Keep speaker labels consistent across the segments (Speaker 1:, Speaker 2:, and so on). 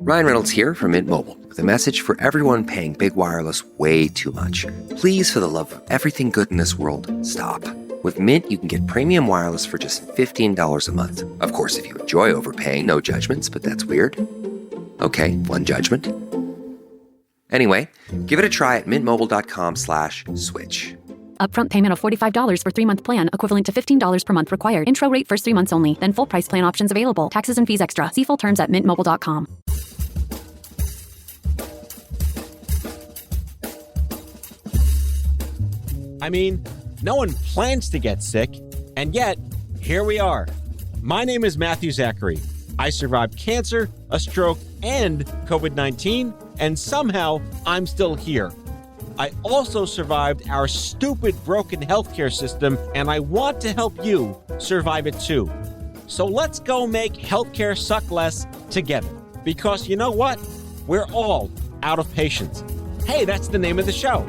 Speaker 1: Ryan Reynolds here from Mint Mobile with a message for everyone paying big wireless way too much. Please, for the love of everything good in this world, stop. With Mint, you can get premium wireless for just $15 a month. Of course, if you enjoy overpaying, no judgments, but that's weird. Okay, one judgment. Anyway, give it a try at mintmobile.com/switch.
Speaker 2: Upfront payment of $45 for 3-month plan, equivalent to $15 per month required. Intro rate first 3 months only, then full price plan options available. Taxes and fees extra. See full terms at mintmobile.com.
Speaker 3: I mean, no one plans to get sick, and yet, here we are. My name is Matthew Zachary. I survived cancer, a stroke, and COVID-19, and somehow I'm still here. I also survived our stupid broken healthcare system, and I want to help you survive it too. So let's go make healthcare suck less together. Because you know what? We're all out of patience. Hey, that's the name of the show.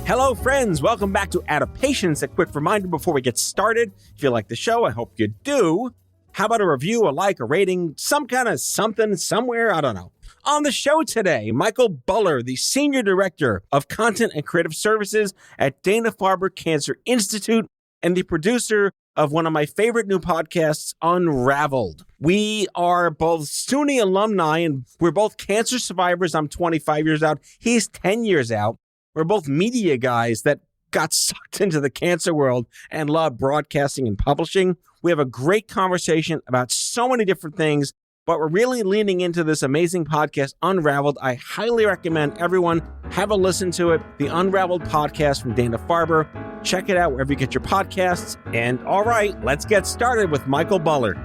Speaker 3: Hello, friends. Welcome back to Out of Patience. A quick reminder before we get started. If you like the show, I hope you do. How about a review, a like, a rating, some kind of something somewhere? I don't know. On the show today, Michael Buller, the Senior Director of Content and Creative Services at Dana-Farber Cancer Institute and the producer of one of my favorite new podcasts, Unraveled. We are both SUNY alumni, and we're both cancer survivors. I'm 25 years out. He's 10 years out. We're both media guys that got sucked into the cancer world and love broadcasting and publishing. We have a great conversation about so many different things, but we're really leaning into this amazing podcast, Unraveled. I highly recommend everyone have a listen to it. The Unraveled podcast from Dana-Farber. Check it out wherever you get your podcasts. And all right, let's get started with Michael Buller.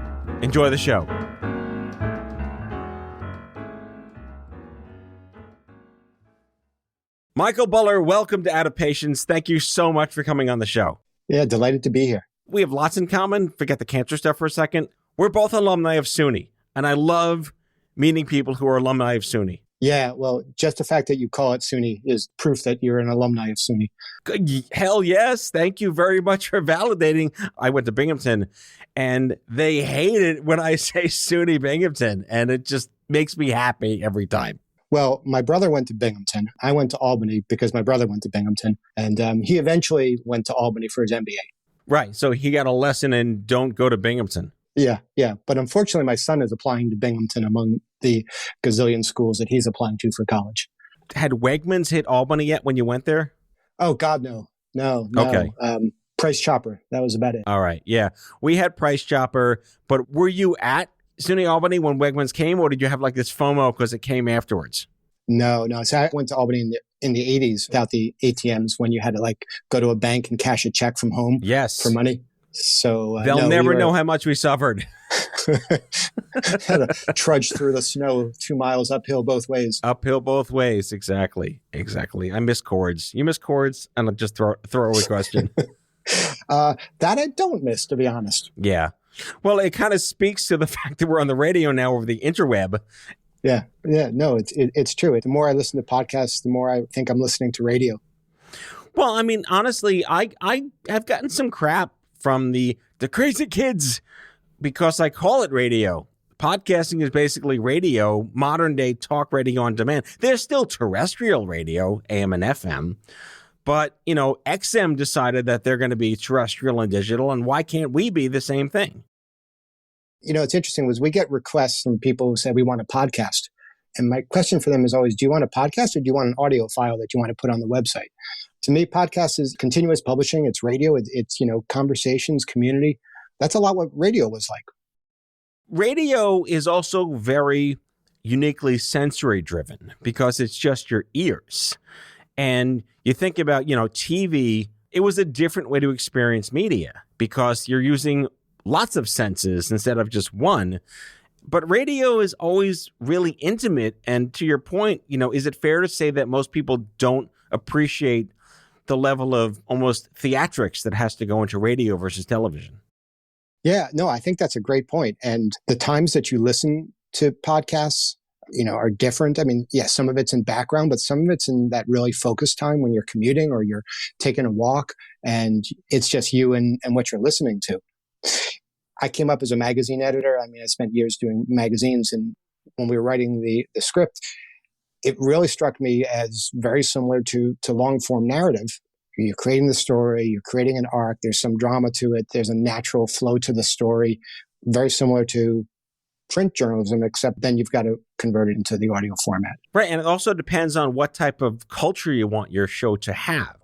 Speaker 3: Enjoy the show. Michael Buller, welcome to Out of Patience. Thank you so much for coming on the show.
Speaker 4: Yeah, delighted to be here.
Speaker 3: We have lots in common. Forget the cancer stuff for a second. We're both alumni of SUNY, and I love meeting people who are alumni of SUNY.
Speaker 4: Yeah, well, just the fact that you call it SUNY is proof that you're an alumni of SUNY.
Speaker 3: Hell yes. Thank you very much for validating. I went to Binghamton, and they hate it when I say SUNY Binghamton, and it just makes me happy every time.
Speaker 4: Well, my brother went to Binghamton. I went to Albany because my brother went to Binghamton. And he eventually went to Albany for his MBA.
Speaker 3: Right. So he got a lesson in don't go to Binghamton.
Speaker 4: Yeah. But unfortunately, my son is applying to Binghamton among the gazillion schools that he's applying to for college.
Speaker 3: Had Wegmans hit Albany yet when you went there?
Speaker 4: Oh, God, no. No.
Speaker 3: Okay.
Speaker 4: Price Chopper. That was about it.
Speaker 3: All right. Yeah. We had Price Chopper, but were you at SUNY Albany when Wegmans came, or did you have like this FOMO because it came afterwards?
Speaker 4: No. So I went to Albany in the 80s without the ATMs when you had to like go to a bank and cash a check from home for money. So
Speaker 3: they'll never know how much we suffered.
Speaker 4: Had to trudge through the snow 2 miles uphill both ways.
Speaker 3: Uphill both ways. Exactly. I miss chords. You miss chords? And I'll just throw away question.
Speaker 4: That I don't miss, to be honest.
Speaker 3: Yeah. Well, it kind of speaks to the fact that we're on the radio now over the interweb.
Speaker 4: Yeah. No, it's true. The more I listen to podcasts, the more I think I'm listening to radio.
Speaker 3: Well, I mean, honestly, I have gotten some crap from the crazy kids because I call it radio. Podcasting is basically radio, modern day talk radio on demand. There's still terrestrial radio, AM and FM. But, XM decided that they're going to be terrestrial and digital, and why can't we be the same thing?
Speaker 4: It's interesting was we get requests from people who say we want a podcast. And my question for them is always, do you want a podcast or do you want an audio file that you want to put on the website? To me, podcast is continuous publishing. It's radio. It's conversations, community. That's a lot what radio was like. Radio
Speaker 3: is also very uniquely sensory driven because it's just your ears. And you think about, TV, it was a different way to experience media because you're using lots of senses instead of just one. But radio is always really intimate. And to your point, is it fair to say that most people don't appreciate the level of almost theatrics that has to go into radio versus television?
Speaker 4: Yeah, no, I think that's a great point. And the times that you listen to podcasts, are different. I mean, yes, some of it's in background, but some of it's in that really focused time when you're commuting or you're taking a walk and it's just you and what you're listening to. I came up as a magazine editor. I mean, I spent years doing magazines, and when we were writing the script, it really struck me as very similar to long form narrative. You're creating the story, you're creating an arc, there's some drama to it, there's a natural flow to the story, very similar to print journalism, except then you've got to convert it into the audio format.
Speaker 3: Right. And it also depends on what type of culture you want your show to have.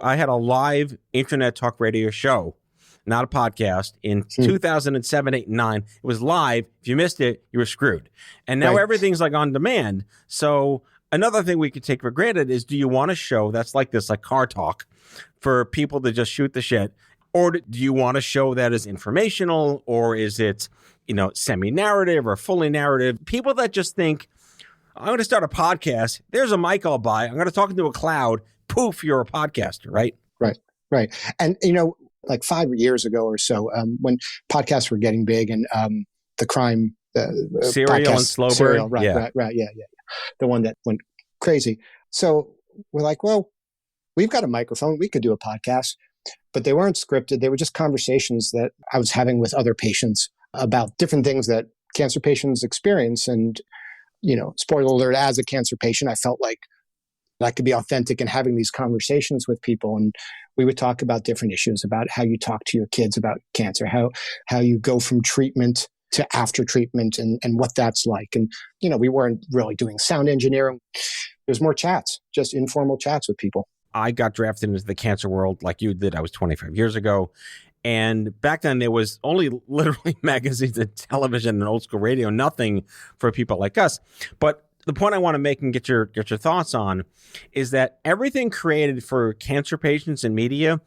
Speaker 3: I had a live internet talk radio show, not a podcast, in 2007, 8, and 9. It was live. If you missed it, you were screwed. And now everything's like on demand. So another thing we could take for granted is, do you want a show that's like this, like Car Talk, for people to just shoot the shit? Or do you want a show that is informational, or is it, semi-narrative or fully narrative? People that just think, I'm going to start a podcast. There's a mic I'll buy. I'm going to talk into a cloud. Poof, you're a podcaster, right?
Speaker 4: Right. And, like 5 years ago or so, when podcasts were getting big and the crime...
Speaker 3: Serial
Speaker 4: podcast,
Speaker 3: and Slowbird.
Speaker 4: Serial, right, yeah. The one that went crazy. So we're like, well, we've got a microphone. We could do a podcast. But they weren't scripted. They were just conversations that I was having with other patients about different things that cancer patients experience. And, spoiler alert, as a cancer patient, I felt like I could be authentic in having these conversations with people. And we would talk about different issues, about how you talk to your kids about cancer, how you go from treatment to after treatment and what that's like. And, we weren't really doing sound engineering. There's more chats, just informal chats with people.
Speaker 3: I got drafted into the cancer world like you did. I was 25 years ago. And back then there was only literally magazines and television and old school radio, nothing for people like us. But the point I want to make and get your thoughts on is that everything created for cancer patients and media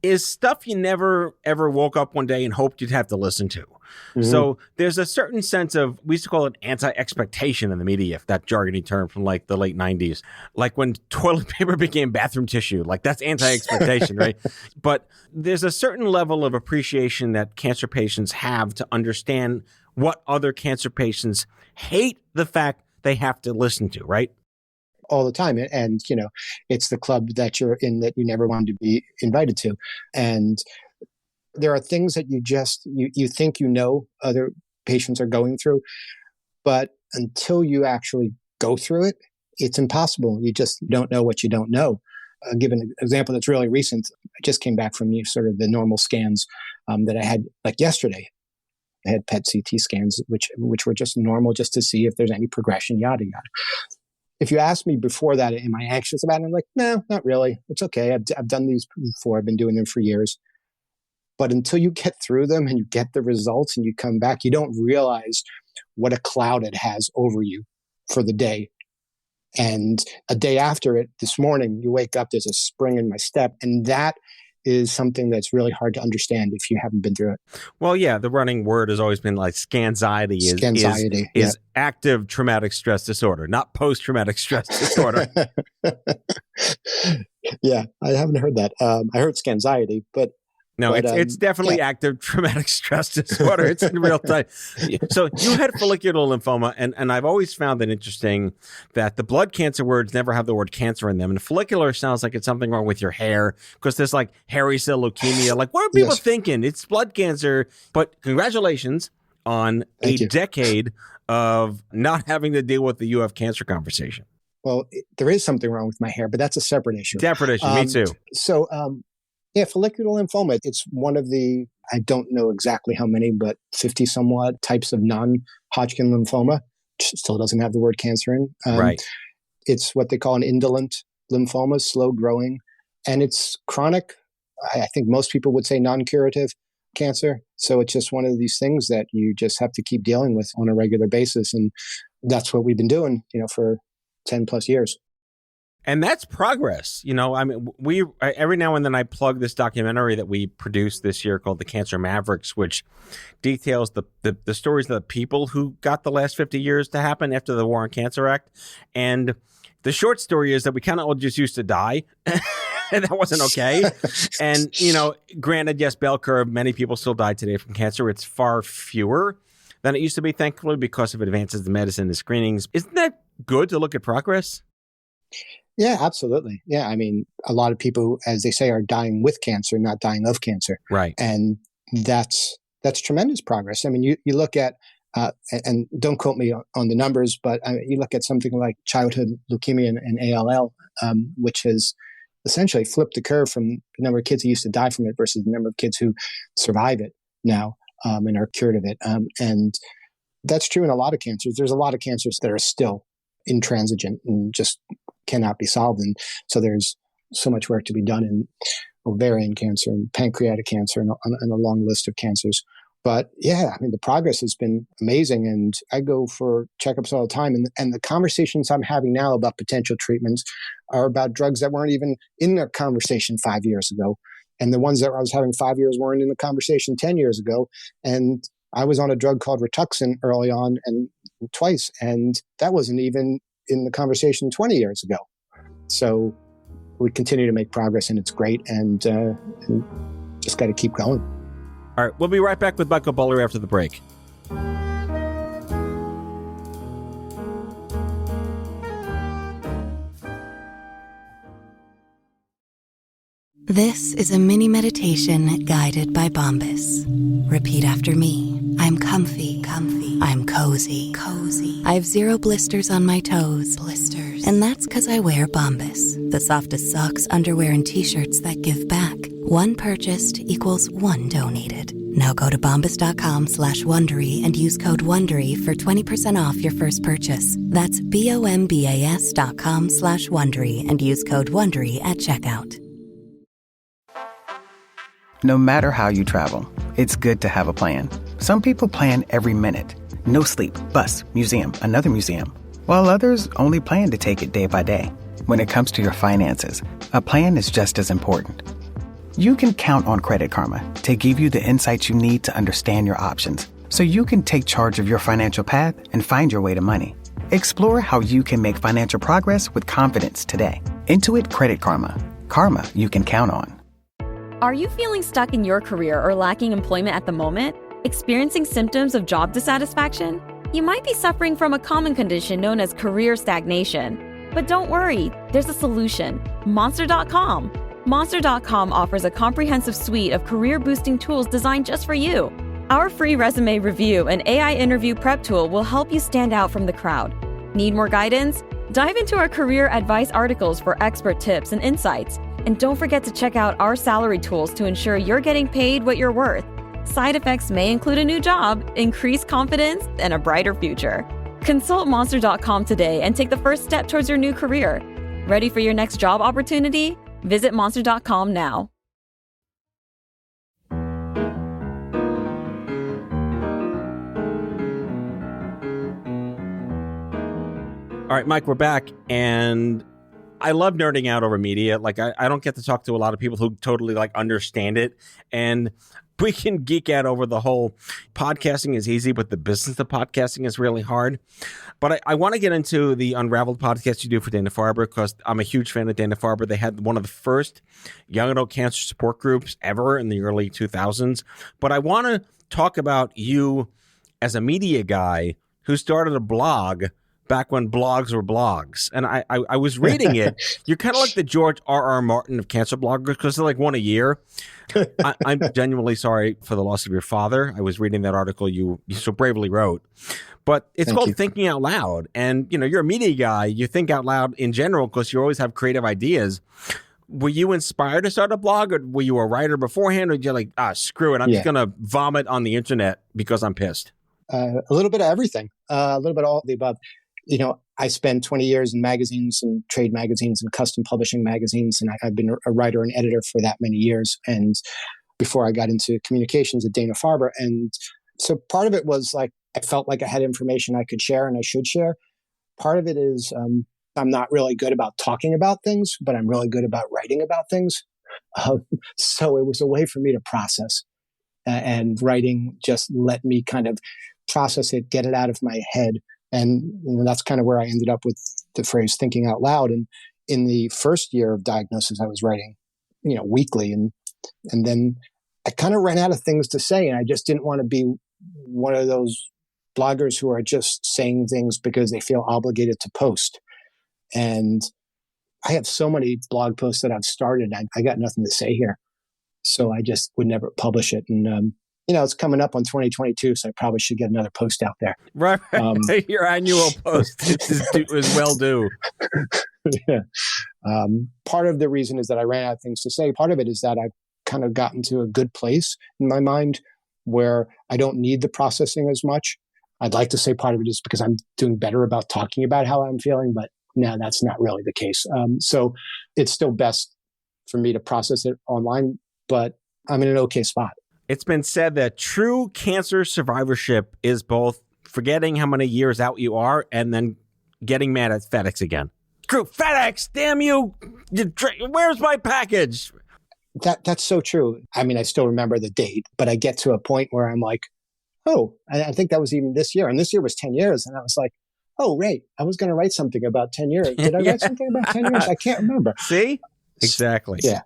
Speaker 3: is stuff you never ever woke up one day and hoped you'd have to listen to. Mm-hmm. So there's a certain sense of, we used to call it anti-expectation in the media, that jargony term from like the late 90s. Like when toilet paper became bathroom tissue, like that's anti-expectation, right? But there's a certain level of appreciation that cancer patients have to understand what other cancer patients hate the fact they have to listen to, right?
Speaker 4: All the time. And, it's the club that you're in that you never wanted to be invited to. And there are things that you think other patients are going through, but until you actually go through it, it's impossible. You just don't know what you don't know. I'll give an example that's really recent. I just came back from sort of the normal scans that I had like yesterday. I had PET CT scans, which were just normal, just to see if there's any progression, yada, yada. If you asked me before that, am I anxious about it? I'm like, no, not really. It's okay. I've done these before. I've been doing them for years. But until you get through them and you get the results and you come back, you don't realize what a cloud it has over you for the day. And a day after it, this morning, you wake up, there's a spring in my step. And that is something that's really hard to understand if you haven't been through it.
Speaker 3: Well, yeah, the running word has always been like scanxiety is active traumatic stress disorder, not post-traumatic stress disorder.
Speaker 4: Yeah, I haven't heard that. I heard scanxiety, but
Speaker 3: no, it's definitely active traumatic stress disorder. It's in real time. So you had follicular lymphoma, and I've always found it interesting that the blood cancer words never have the word cancer in them. And follicular sounds like it's something wrong with your hair because there's like hairy cell leukemia. Like, what are people thinking? It's blood cancer. But congratulations on a decade of not having to deal with the you have cancer conversation.
Speaker 4: Well, there is something wrong with my hair, but that's a separate issue.
Speaker 3: Separate issue. Me too.
Speaker 4: So, follicular lymphoma, it's one of the, I don't know exactly how many, but 50 somewhat types of non-Hodgkin lymphoma. Still doesn't have the word cancer in.
Speaker 3: Right.
Speaker 4: It's what they call an indolent lymphoma, slow growing. And it's chronic. I think most people would say non-curative cancer. So it's just one of these things that you just have to keep dealing with on a regular basis. And that's what we've been doing, for 10 plus years.
Speaker 3: And that's progress. I mean, every now and then I plug this documentary that we produced this year called The Cancer Mavericks, which details the stories of the people who got the last 50 years to happen after the War on Cancer Act. And the short story is that we kind of all just used to die. And that wasn't okay. And, granted, yes, bell curve, many people still die today from cancer. It's far fewer than it used to be, thankfully, because of advances in medicine and screenings. Isn't that good to look at progress?
Speaker 4: Yeah, absolutely. Yeah, I mean, a lot of people, as they say, are dying with cancer, not dying of cancer.
Speaker 3: Right.
Speaker 4: And that's that's tremendous progress. I mean, you look at, and don't quote me on the numbers, but you look at something like childhood leukemia and ALL, which has essentially flipped the curve from the number of kids who used to die from it versus the number of kids who survive it now and are cured of it. And that's true in a lot of cancers. There's a lot of cancers that are still intransigent and just cannot be solved. And so there's so much work to be done in ovarian cancer and pancreatic cancer and a long list of cancers. But yeah, I mean, the progress has been amazing. And I go for checkups all the time. And the conversations I'm having now about potential treatments are about drugs that weren't even in the conversation 5 years ago. And the ones that I was having 5 years weren't in the conversation 10 years ago. And I was on a drug called Rituxan early on and twice. And that wasn't even in the conversation 20 years ago. So we continue to make progress and it's great. And just got to keep going.
Speaker 3: All right, we'll be right back with Michael Bowler after the break.
Speaker 5: This is a mini meditation guided by Bombas. Repeat after me. I'm comfy, comfy. I'm cozy, cozy. I have 0 blisters on my toes. Blisters. And that's because I wear Bombas, the softest socks, underwear, and t-shirts that give back. One purchased equals one donated. Now go to bombas.com/Wondery and use code Wondery for 20% off your first purchase. That's BOMBAS.com/Wondery and use code Wondery at checkout.
Speaker 6: No matter how you travel, it's good to have a plan. Some people plan every minute. No sleep, bus, museum, another museum. While others only plan to take it day by day. When it comes to your finances, a plan is just as important. You can count on Credit Karma to give you the insights you need to understand your options so you can take charge of your financial path and find your way to money. Explore how you can make financial progress with confidence today. Intuit Credit Karma. Karma you can count on.
Speaker 7: Are you feeling stuck in your career or lacking employment at the moment? Experiencing symptoms of job dissatisfaction? You might be suffering from a common condition known as career stagnation. But don't worry, there's a solution. Monster.com. Monster.com offers a comprehensive suite of career-boosting tools designed just for you. Our free resume review and AI interview prep tool will help you stand out from the crowd. Need more guidance? Dive into our career advice articles for expert tips and insights. And don't forget to check out our salary tools to ensure you're getting paid what you're worth. Side effects may include a new job, increased confidence, and a brighter future. Consult Monster.com today and take the first step towards your new career. Ready for your next job opportunity? Visit Monster.com now.
Speaker 3: All right, Mike, we're back, and I love nerding out over media. Like, I don't get to talk to a lot of people who totally, like, understand it, and we can geek out over the whole podcasting is easy, but the business of podcasting is really hard. But I want to get into the Unraveled podcast you do for Dana-Farber because I'm a huge fan of Dana-Farber. They had one of the first young adult cancer support groups ever in the early 2000s. But I want to talk about you as a media guy who started a blog back when blogs were blogs. And I was reading it. You're kind of like the George R.R. Martin of cancer bloggers because they're like one a year. I'm genuinely sorry for the loss of your father. I was reading that article you so bravely wrote. But it's called Thinking Out Loud. And, you know, you're a media guy. You think out loud in general because you always have creative ideas. Were you inspired to start a blog or were you a writer beforehand? Or did you like, screw it. I'm just going to vomit on the internet because I'm pissed?
Speaker 4: A little bit of everything. A little bit of all of the above. You know, I spent 20 years in magazines and trade magazines and custom publishing magazines, and I've been a writer and editor for that many years. And before I got into communications at Dana-Farber, and so part of it was like I felt like I had information I could share and I should share. Part of it is I'm not really good about talking about things, but I'm really good about writing about things. So it was a way for me to process, and writing just let me kind of process it, get it out of my head. And that's kind of where I ended up with the phrase thinking out loud. And in the first year of diagnosis, I was writing, weekly. And then I kind of ran out of things to say. And I just didn't want to be one of those bloggers who are just saying things because they feel obligated to post. And I have so many blog posts that I've started. I got nothing to say here. So I just would never publish it. And it's coming up on 2022, so I probably should get another post out there.
Speaker 3: Right. Your annual post is well due.
Speaker 4: Yeah. Part of the reason is that I ran out of things to say. Part of it is that I've kind of gotten to a good place in my mind where I don't need the processing as much. I'd like to say part of it is because I'm doing better about talking about how I'm feeling, but no, that's not really the case. So it's still best for me to process it online, but I'm in an okay spot.
Speaker 3: It's been said that true cancer survivorship is both forgetting how many years out you are and then getting mad at FedEx again. Screw FedEx, damn you! Where's my package?
Speaker 4: That's so true. I mean, I still remember the date, but I get to a point where I'm like, oh, I think that was even this year. And this year was 10 years. And I was like, oh, right. I was going to write something about 10 years. Did I write something about 10 years? I can't remember.
Speaker 3: See? Exactly.
Speaker 4: Yeah.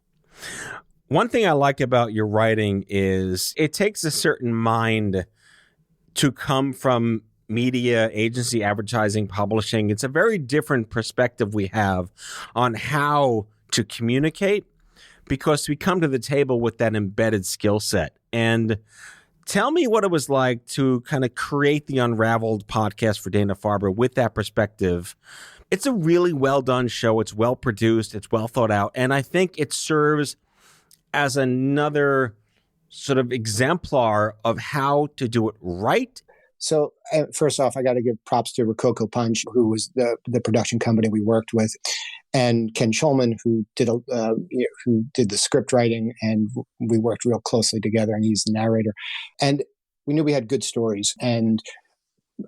Speaker 3: One thing I like about your writing is it takes a certain mind to come from media, agency, advertising, publishing. It's a very different perspective we have on how to communicate because we come to the table with that embedded skill set. And tell me what it was like to kind of create the Unraveled podcast for Dana-Farber with that perspective. It's a really well done show. It's well produced. It's well thought out. And I think it serves as another sort of exemplar of how to do it right.
Speaker 4: So first off, I got to give props to Rococo Punch, who was the production company we worked with, and Ken Schulman, who did the script writing, and we worked real closely together. And he's the narrator, and we knew we had good stories. And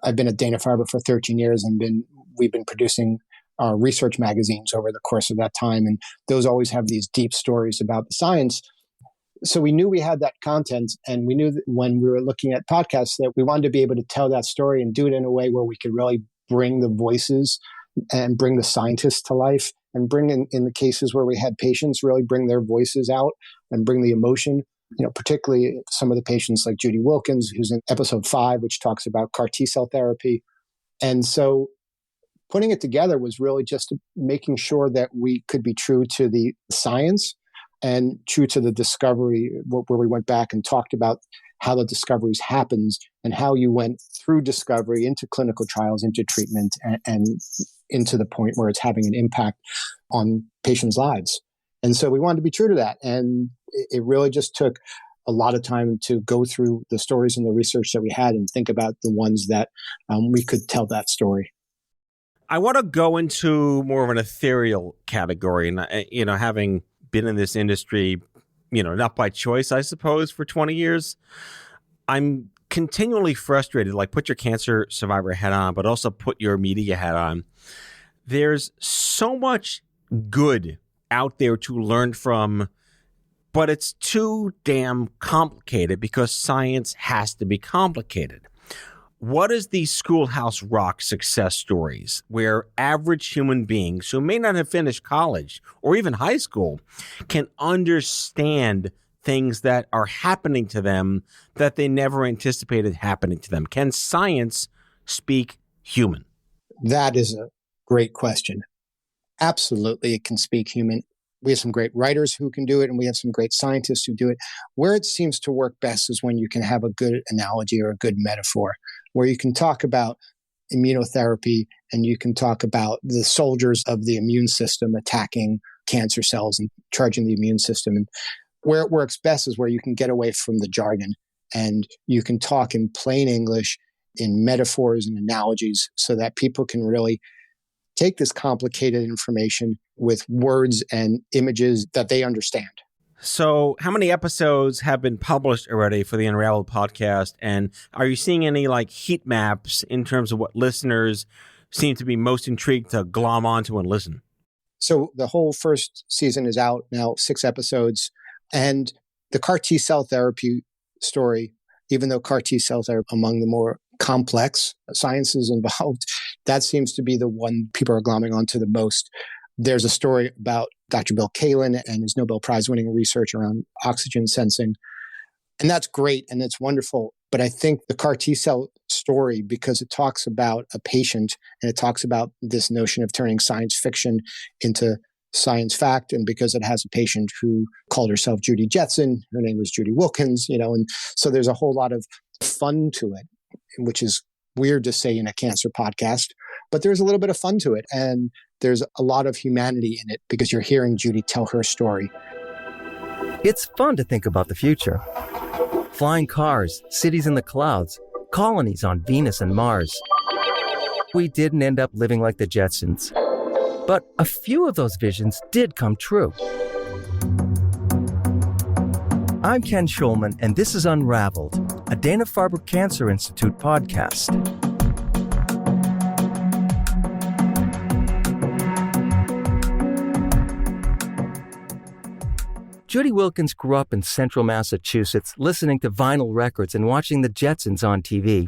Speaker 4: I've been at Dana-Farber for 13 years, and we've been producing our research magazines over the course of that time, and those always have these deep stories about the science. So we knew we had that content, and we knew that when we were looking at podcasts that we wanted to be able to tell that story and do it in a way where we could really bring the voices and bring the scientists to life, and bring in the cases where we had patients really bring their voices out and bring the emotion. Particularly some of the patients like Judy Wilkins, who's in episode 5, which talks about CAR T-cell therapy. And so putting it together was really just making sure that we could be true to the science and true to the discovery, where we went back and talked about how the discoveries happens and how you went through discovery into clinical trials, into treatment, and into the point where it's having an impact on patients' lives. And so we wanted to be true to that. And it really just took a lot of time to go through the stories and the research that we had and think about the ones that we could tell that story.
Speaker 3: I want to go into more of an ethereal category. And, having been in this industry, not by choice, I suppose, for 20 years, I'm continually frustrated. Like, put your cancer survivor hat on, but also put your media hat on. There's so much good out there to learn from, but it's too damn complicated because science has to be complicated. What is the Schoolhouse Rock success stories where average human beings who may not have finished college or even high school can understand things that are happening to them that they never anticipated happening to them? Can science speak human?
Speaker 4: That is a great question. Absolutely, it can speak human. We have some great writers who can do it, and we have some great scientists who do it. Where it seems to work best is when you can have a good analogy or a good metaphor, where you can talk about immunotherapy and you can talk about the soldiers of the immune system attacking cancer cells and charging the immune system. And where it works best is where you can get away from the jargon and you can talk in plain English, in metaphors and analogies, so that people can really take this complicated information with words and images that they understand.
Speaker 3: So how many episodes have been published already for the Unraveled podcast? And are you seeing any heat maps in terms of what listeners seem to be most intrigued to glom onto and listen?
Speaker 4: So the whole first season is out now, 6 episodes. And the CAR T-cell therapy story, even though CAR T-cells are among the more complex sciences involved, that seems to be the one people are glomming onto the most. There's a story about Dr. Bill Kalin and his Nobel Prize-winning research around oxygen sensing. And that's great and it's wonderful. But I think the CAR T-cell story, because it talks about a patient and it talks about this notion of turning science fiction into science fact, and because it has a patient who called herself Judy Jetson, her name was Judy Wilkins, and so there's a whole lot of fun to it, which is weird to say in a cancer podcast, but there's a little bit of fun to it, and there's a lot of humanity in it because you're hearing Judy tell her story.
Speaker 8: It's fun to think about the future. Flying cars, cities in the clouds, colonies on Venus and Mars. We didn't end up living like the Jetsons, but a few of those visions did come true. I'm Ken Schulman, and this is Unraveled, a Dana-Farber Cancer Institute podcast. Judy Wilkins grew up in central Massachusetts, listening to vinyl records and watching the Jetsons on TV.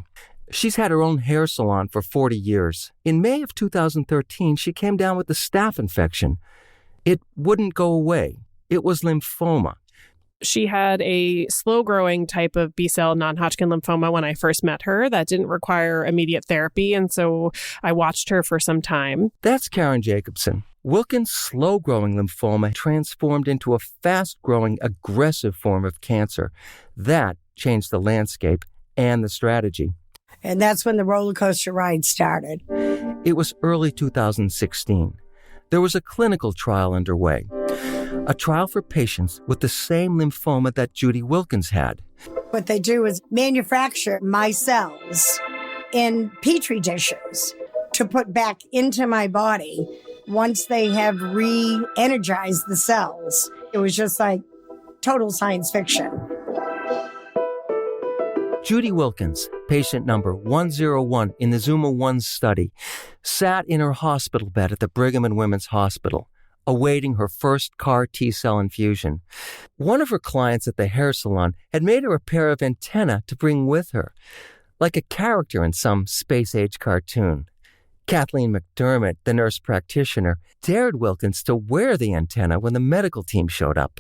Speaker 8: She's had her own hair salon for 40 years. In May of 2013, she came down with a staph infection. It wouldn't go away. It was lymphoma.
Speaker 9: She had a slow-growing type of B-cell non-Hodgkin lymphoma when I first met her that didn't require immediate therapy, and so I watched her for some time.
Speaker 8: That's Karen Jacobson. Wilkins' slow-growing lymphoma transformed into a fast-growing, aggressive form of cancer. That changed the landscape and the strategy.
Speaker 10: And that's when the roller coaster ride started.
Speaker 8: It was early 2016. There was a clinical trial underway. A trial for patients with the same lymphoma that Judy Wilkins had.
Speaker 10: What they do is manufacture my cells in Petri dishes to put back into my body once they have re-energized the cells. It was just like total science fiction.
Speaker 8: Judy Wilkins, patient number 101 in the Zuma-1 study, sat in her hospital bed at the Brigham and Women's Hospital, awaiting her first CAR T-cell infusion. One of her clients at the hair salon had made her a pair of antennae to bring with her, like a character in some space-age cartoon. Kathleen McDermott, the nurse practitioner, dared Wilkins to wear the antenna when the medical team showed up.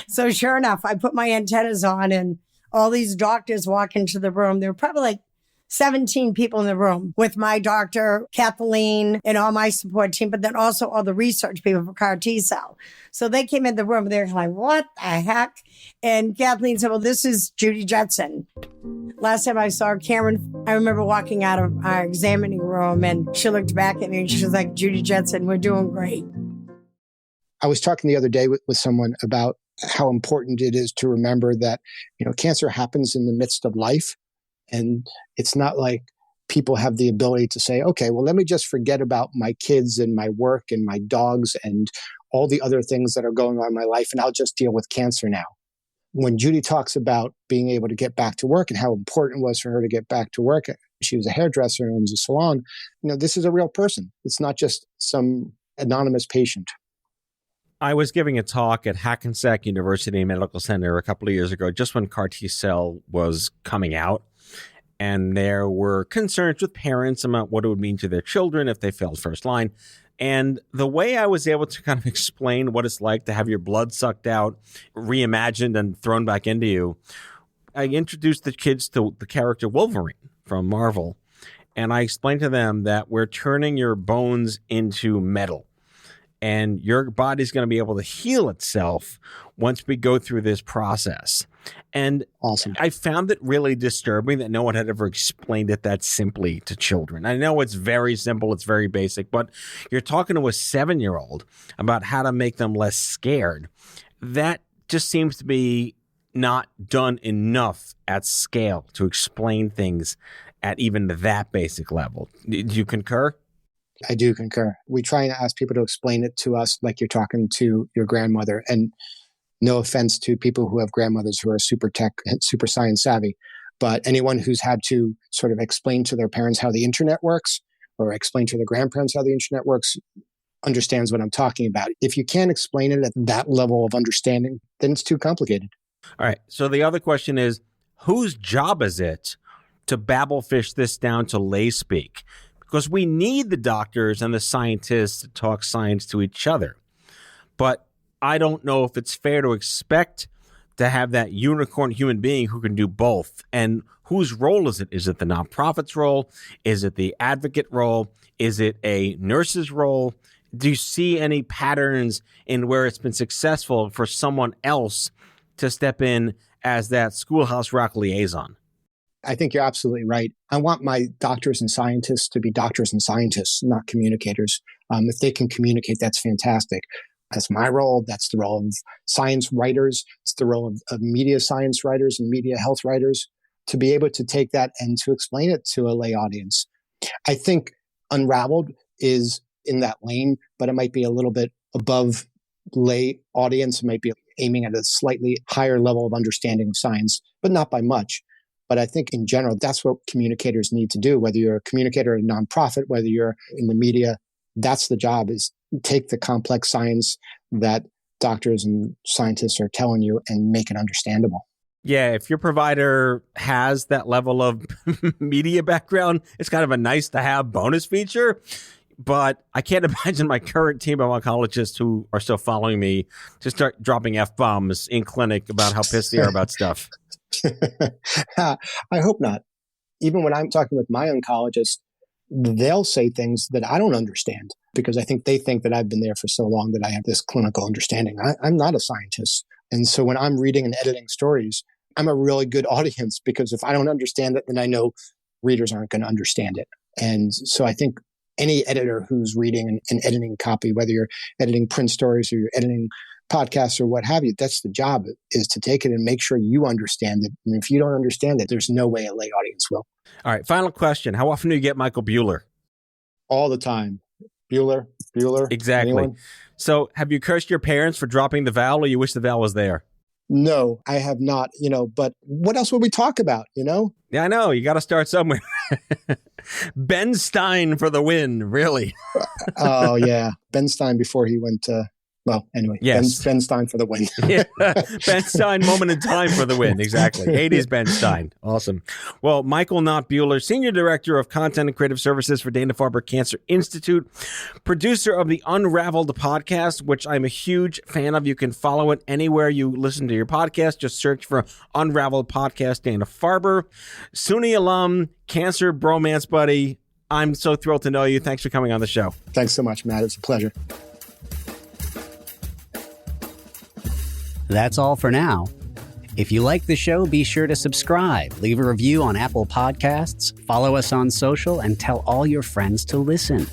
Speaker 10: So sure enough, I put my antennas on and all these doctors walk into the room. There were probably like 17 people in the room with my doctor, Kathleen, and all my support team, but then also all the research people for CAR T-cell. So they came in the room, they're like, what the heck? And Kathleen said, well, this is Judy Jetson. Last time I saw Karen, I remember walking out of our examining room and she looked back at me and she was like, Judy Jetson, we're doing great.
Speaker 4: I was talking the other day with someone about how important it is to remember that, cancer happens in the midst of life. And it's not like people have the ability to say, okay, well, let me just forget about my kids and my work and my dogs and all the other things that are going on in my life, and I'll just deal with cancer now. When Judy talks about being able to get back to work and how important it was for her to get back to work, she was a hairdresser and owns a salon. This is a real person. It's not just some anonymous patient.
Speaker 3: I was giving a talk at Hackensack University Medical Center a couple of years ago, just when CAR T-cell was coming out. And there were concerns with parents about what it would mean to their children if they failed first line. And the way I was able to kind of explain what it's like to have your blood sucked out, reimagined, and thrown back into you, I introduced the kids to the character Wolverine from Marvel. And I explained to them that we're turning your bones into metal. And your body's going to be able to heal itself once we go through this process. And
Speaker 4: awesome.
Speaker 3: I found it really disturbing that no one had ever explained it that simply to children. I know it's very simple, it's very basic, but you're talking to a 7-year-old about how to make them less scared. That just seems to be not done enough at scale to explain things at even that basic level. Do you concur?
Speaker 4: I do concur. We try and ask people to explain it to us like you're talking to your grandmother. And no offense to people who have grandmothers who are super tech, super science savvy, but anyone who's had to sort of explain to their parents how the internet works or explain to their grandparents how the internet works understands what I'm talking about. If you can't explain it at that level of understanding, then it's too complicated.
Speaker 3: All right. So the other question is, whose job is it to babble fish this down to lay speak? Because we need the doctors and the scientists to talk science to each other. But I don't know if it's fair to expect to have that unicorn human being who can do both. And whose role is it? Is it the nonprofit's role? Is it the advocate role? Is it a nurse's role? Do you see any patterns in where it's been successful for someone else to step in as that Schoolhouse Rock liaison?
Speaker 4: I think you're absolutely right. I want my doctors and scientists to be doctors and scientists, not communicators. If they can communicate, that's fantastic. That's my role. That's the role of science writers. It's the role of media science writers and media health writers to be able to take that and to explain it to a lay audience. I think Unraveled is in that lane, but it might be a little bit above lay audience. It might be aiming at a slightly higher level of understanding of science, but not by much. But I think in general, that's what communicators need to do. Whether you're a communicator in a nonprofit, whether you're in the media, that's the job, is take the complex science that doctors and scientists are telling you and make it understandable.
Speaker 3: Yeah, if your provider has that level of media background, it's kind of a nice to have bonus feature. But I can't imagine my current team of oncologists who are still following me to start dropping F-bombs in clinic about how pissed they are about stuff.
Speaker 4: I hope not. Even when I'm talking with my oncologist, they'll say things that I don't understand because I think they think that I've been there for so long that I have this clinical understanding. I'm not a scientist. And so when I'm reading and editing stories, I'm a really good audience because if I don't understand it, then I know readers aren't going to understand it. And so I think any editor who's reading and editing copy, whether you're editing print stories or you're editing podcasts or what have you, that's the job, is to take it and make sure you understand it. And if you don't understand it, there's no way a lay audience will.
Speaker 3: All right, final question. How often do you get Michael Bueller?
Speaker 4: All the time. Bueller.
Speaker 3: Exactly.
Speaker 4: Anyone?
Speaker 3: So have you cursed your parents for dropping the vowel, or you wish the vowel was there?
Speaker 4: No, I have not, but what else would we talk about,
Speaker 3: Yeah, I know. You got to start somewhere. Ben Stein for the win, really.
Speaker 4: Oh, yeah. Ben Stein before he went well, anyway,
Speaker 3: yes.
Speaker 4: Ben Stein for the win.
Speaker 3: Yeah. Ben Stein, moment in time for the win. Exactly. 80s Ben Stein. Awesome. Well, Michael Knott Bueller, Senior Director of Content and Creative Services for Dana-Farber Cancer Institute, producer of the Unraveled podcast, which I'm a huge fan of. You can follow it anywhere you listen to your podcast. Just search for Unraveled Podcast Dana-Farber. SUNY alum, cancer bromance buddy. I'm so thrilled to know you. Thanks for coming on the show.
Speaker 4: Thanks so much, Matt. It's a pleasure.
Speaker 11: That's all for now. If you like the show, be sure to subscribe, leave a review on Apple Podcasts, follow us on social, and tell all your friends to listen.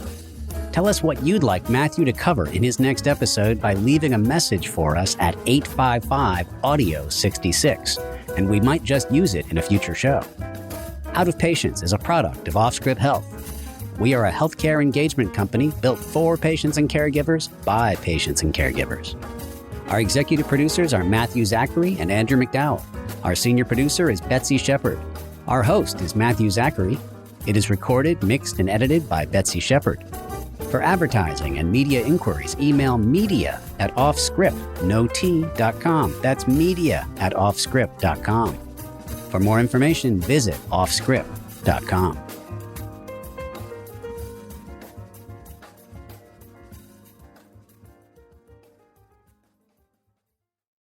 Speaker 11: Tell us what you'd like Matthew to cover in his next episode by leaving a message for us at 855-AUDIO-66, and we might just use it in a future show. Out of Patients is a product of Offscript Health. We are a healthcare engagement company built for patients and caregivers by patients and caregivers. Our executive producers are Matthew Zachary and Andrew McDowell. Our senior producer is Betsy Shepard. Our host is Matthew Zachary. It is recorded, mixed, and edited by Betsy Shepard. For advertising and media inquiries, email media@offscript.com. That's media@offscript.com. For more information, visit offscript.com.